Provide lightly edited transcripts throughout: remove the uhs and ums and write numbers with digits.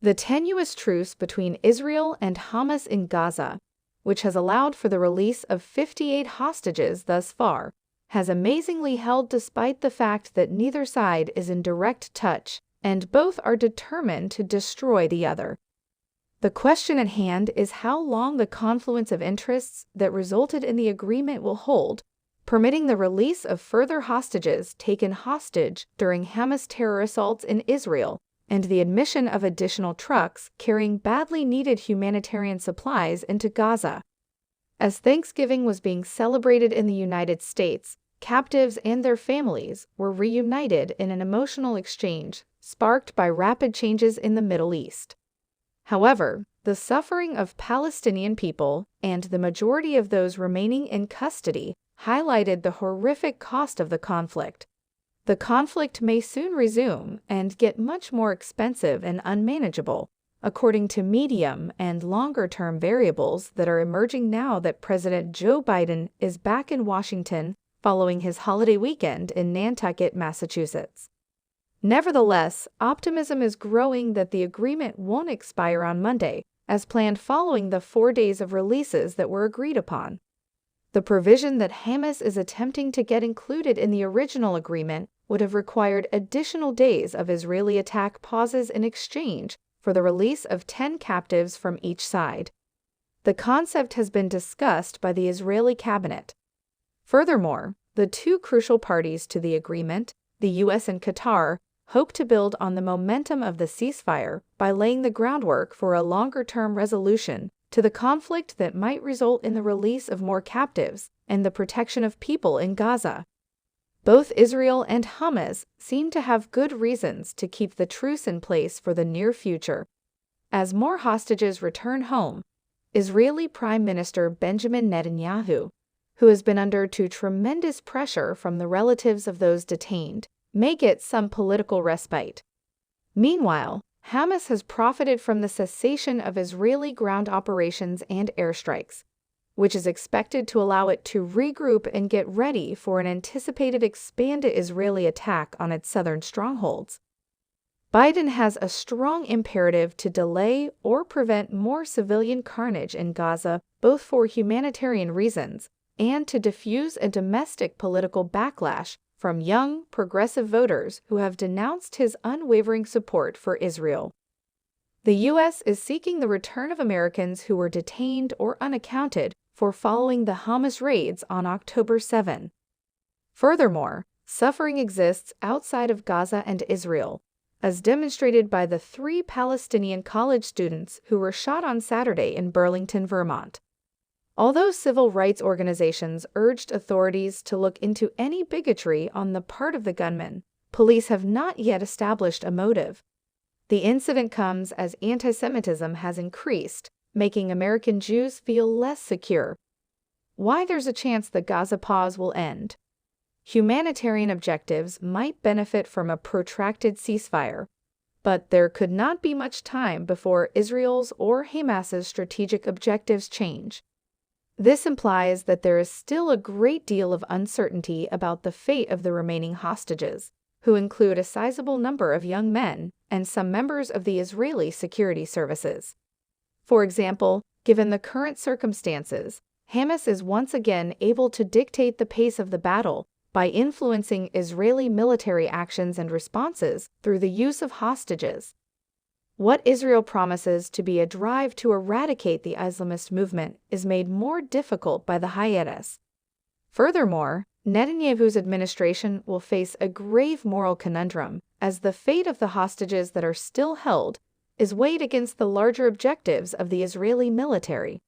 The tenuous truce between Israel and Hamas in Gaza, which has allowed for the release of 58 hostages thus far, has amazingly held despite the fact that neither side is in direct touch, and both are determined to destroy the other. The question at hand is how long the confluence of interests that resulted in the agreement will hold, permitting the release of further hostages taken hostage during Hamas terror assaults in Israel, and the admission of additional trucks carrying badly needed humanitarian supplies into Gaza. As Thanksgiving was being celebrated in the United States, captives and their families were reunited in an emotional exchange sparked by rapid changes in the Middle East. However, the suffering of Palestinian people and the majority of those remaining in custody highlighted the horrific cost of the conflict. The conflict may soon resume and get much more expensive and unmanageable, according to medium and longer-term variables that are emerging now that President Joe Biden is back in Washington following his holiday weekend in Nantucket, Massachusetts. Nevertheless, optimism is growing that the agreement won't expire on Monday, as planned following the 4 days of releases that were agreed upon. The provision that Hamas is attempting to get included in the original agreement would have required additional days of Israeli attack pauses in exchange for the release of 10 captives from each side. The concept has been discussed by the Israeli cabinet. Furthermore, the two crucial parties to the agreement, the U.S. and Qatar, hope to build on the momentum of the ceasefire by laying the groundwork for a longer-term resolution to the conflict that might result in the release of more captives and the protection of people in Gaza. Both Israel and Hamas seem to have good reasons to keep the truce in place for the near future. As more hostages return home, Israeli Prime Minister Benjamin Netanyahu, who has been under tremendous pressure from the relatives of those detained, may get some political respite. Meanwhile, Hamas has profited from the cessation of Israeli ground operations and airstrikes, which is expected to allow it to regroup and get ready for an anticipated expanded Israeli attack on its southern strongholds. Biden has a strong imperative to delay or prevent more civilian carnage in Gaza, both for humanitarian reasons and to diffuse a domestic political backlash from young, progressive voters who have denounced his unwavering support for Israel. The U.S. is seeking the return of Americans who were detained or unaccounted for following the Hamas raids on October 7. Furthermore, suffering exists outside of Gaza and Israel, as demonstrated by the 3 Palestinian college students who were shot on Saturday in Burlington, Vermont. Although civil rights organizations urged authorities to look into any bigotry on the part of the gunmen, police have not yet established a motive. The incident comes as anti-Semitism has increased, making American Jews feel less secure. Why there's a chance the Gaza pause will end. Humanitarian objectives might benefit from a protracted ceasefire, but there could not be much time before Israel's or Hamas's strategic objectives change. This implies that there is still a great deal of uncertainty about the fate of the remaining hostages, who include a sizable number of young men and some members of the Israeli security services. For example, given the current circumstances, Hamas is once again able to dictate the pace of the battle by influencing Israeli military actions and responses through the use of hostages. What Israel promises to be a drive to eradicate the Islamist movement is made more difficult by the hiatus. Furthermore, Netanyahu's administration will face a grave moral conundrum, as the fate of the hostages that are still held is weighed against the larger objectives of the Israeli military.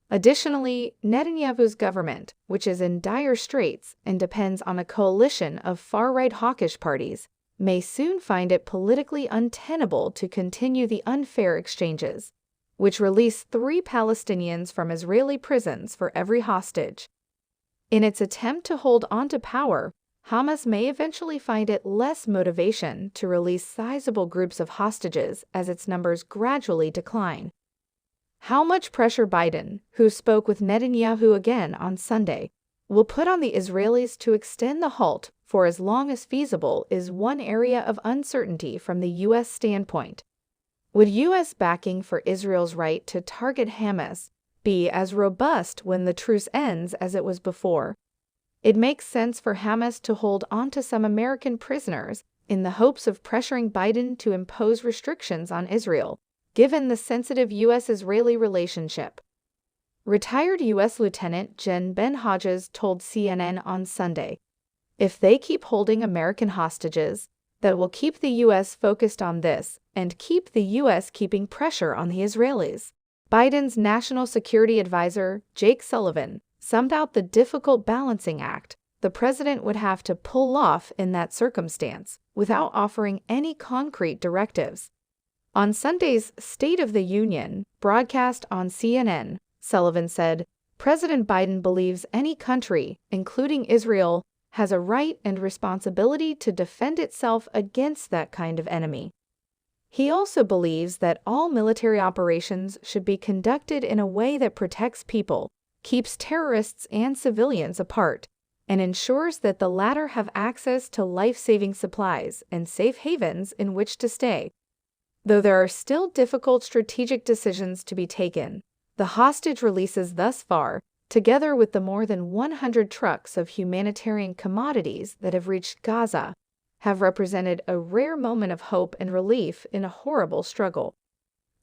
Additionally, Netanyahu's government, which is in dire straits and depends on a coalition of far-right hawkish parties, may soon find it politically untenable to continue the unfair exchanges, which release 3 Palestinians from Israeli prisons for every hostage. In its attempt to hold onto power, Hamas may eventually find it less motivation to release sizable groups of hostages as its numbers gradually decline. How much pressure Biden, who spoke with Netanyahu again on Sunday, will put on the Israelis to extend the halt for as long as feasible is one area of uncertainty from the U.S. standpoint. Would U.S. backing for Israel's right to target Hamas be as robust when the truce ends as it was before? It makes sense for Hamas to hold onto some American prisoners in the hopes of pressuring Biden to impose restrictions on Israel, given the sensitive U.S.-Israeli relationship. Retired U.S. Lieutenant Jen Ben Hodges told CNN on Sunday, "If they keep holding American hostages, that will keep the U.S. focused on this and keep the U.S. keeping pressure on the Israelis." Biden's national security advisor, Jake Sullivan, summed out the difficult balancing act the president would have to pull off in that circumstance without offering any concrete directives. On Sunday's State of the Union, broadcast on CNN, Sullivan said, "President Biden believes any country, including Israel, has a right and responsibility to defend itself against that kind of enemy." He also believes that all military operations should be conducted in a way that protects people, keeps terrorists and civilians apart, and ensures that the latter have access to life-saving supplies and safe havens in which to stay. Though there are still difficult strategic decisions to be taken, the hostage releases thus far, together with the more than 100 trucks of humanitarian commodities that have reached Gaza, have represented a rare moment of hope and relief in a horrible struggle.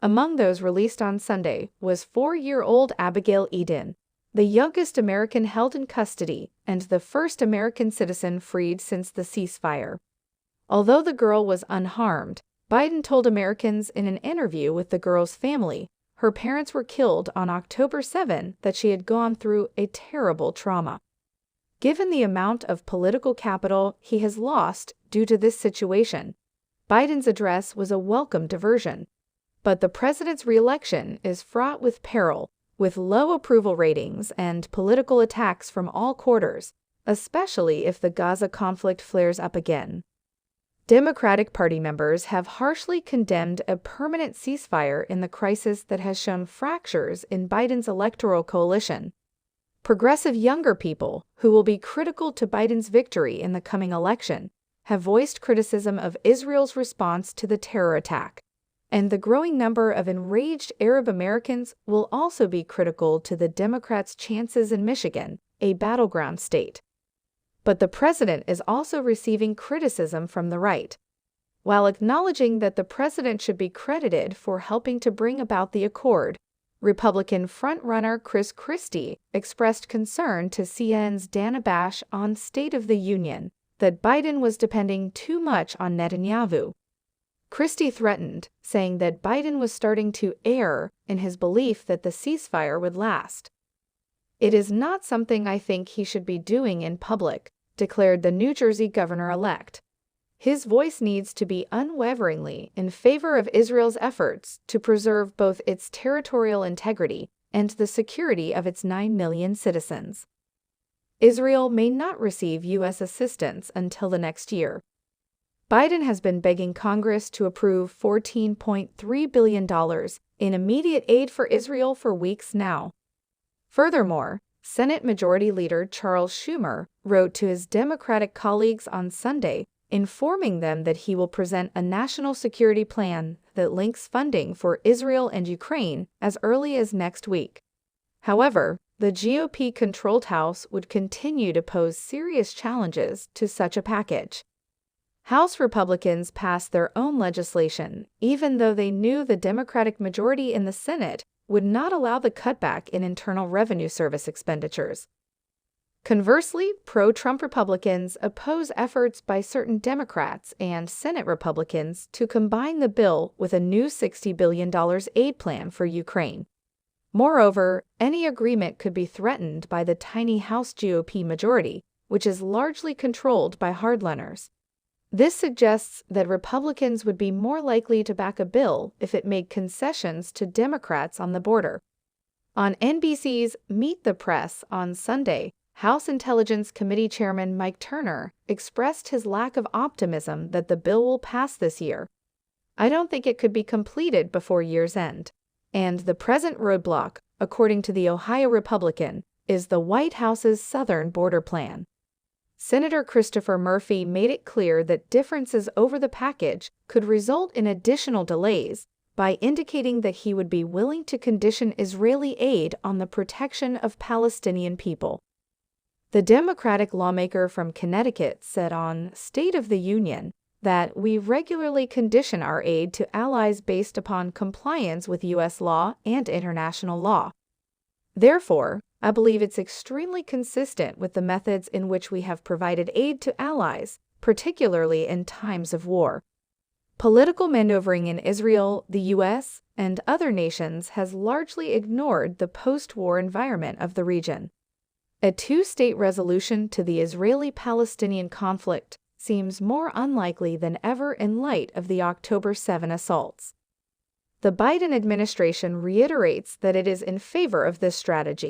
Among those released on Sunday was 4-year-old Abigail Eden, the youngest American held in custody and the first American citizen freed since the ceasefire. Although the girl was unharmed, Biden told Americans in an interview with the girl's family her parents were killed on October 7 that she had gone through a terrible trauma. Given the amount of political capital he has lost due to this situation, Biden's address was a welcome diversion. But the president's re-election is fraught with peril, with low approval ratings and political attacks from all quarters, especially if the Gaza conflict flares up again. Democratic Party members have harshly condemned a permanent ceasefire in the crisis that has shown fractures in Biden's electoral coalition. Progressive younger people, who will be critical to Biden's victory in the coming election, have voiced criticism of Israel's response to the terror attack. And the growing number of enraged Arab Americans will also be critical to the Democrats' chances in Michigan, a battleground state. But the president is also receiving criticism from the right. While acknowledging that the president should be credited for helping to bring about the accord, Republican frontrunner Chris Christie expressed concern to CNN's Dana Bash on State of the Union that Biden was depending too much on Netanyahu. Christie threatened, saying that Biden was starting to err in his belief that the ceasefire would last. "It is not something I think he should be doing in public," declared the New Jersey governor-elect. His voice needs to be unwaveringly in favor of Israel's efforts to preserve both its territorial integrity and the security of its 9 million citizens. Israel may not receive U.S. assistance until the next year. Biden has been begging Congress to approve $14.3 billion in immediate aid for Israel for weeks now. Furthermore, Senate Majority Leader Charles Schumer wrote to his Democratic colleagues on Sunday, informing them that he will present a national security plan that links funding for Israel and Ukraine as early as next week. However, the GOP-controlled House would continue to pose serious challenges to such a package. House Republicans passed their own legislation, even though they knew the Democratic majority in the Senate would not allow the cutback in Internal Revenue Service expenditures. Conversely, pro-Trump Republicans oppose efforts by certain Democrats and Senate Republicans to combine the bill with a new $60 billion aid plan for Ukraine. Moreover, any agreement could be threatened by the tiny House GOP majority, which is largely controlled by hardliners. This suggests that Republicans would be more likely to back a bill if it made concessions to Democrats on the border. On NBC's Meet the Press on Sunday, House Intelligence Committee Chairman Mike Turner expressed his lack of optimism that the bill will pass this year. "I don't think it could be completed before year's end. And the present roadblock, according to the Ohio Republican, is the White House's southern border plan." Senator Christopher Murphy made it clear that differences over the package could result in additional delays, by indicating that he would be willing to condition Israeli aid on the protection of Palestinian people. The Democratic lawmaker from Connecticut said on State of the Union that we regularly condition our aid to allies based upon compliance with U.S. law and international law. Therefore, I believe it's extremely consistent with the methods in which we have provided aid to allies, particularly in times of war. Political maneuvering in Israel, the U.S., and other nations has largely ignored the post-war environment of the region. A two-state resolution to the Israeli-Palestinian conflict seems more unlikely than ever in light of the October 7 assaults. The Biden administration reiterates that it is in favor of this strategy.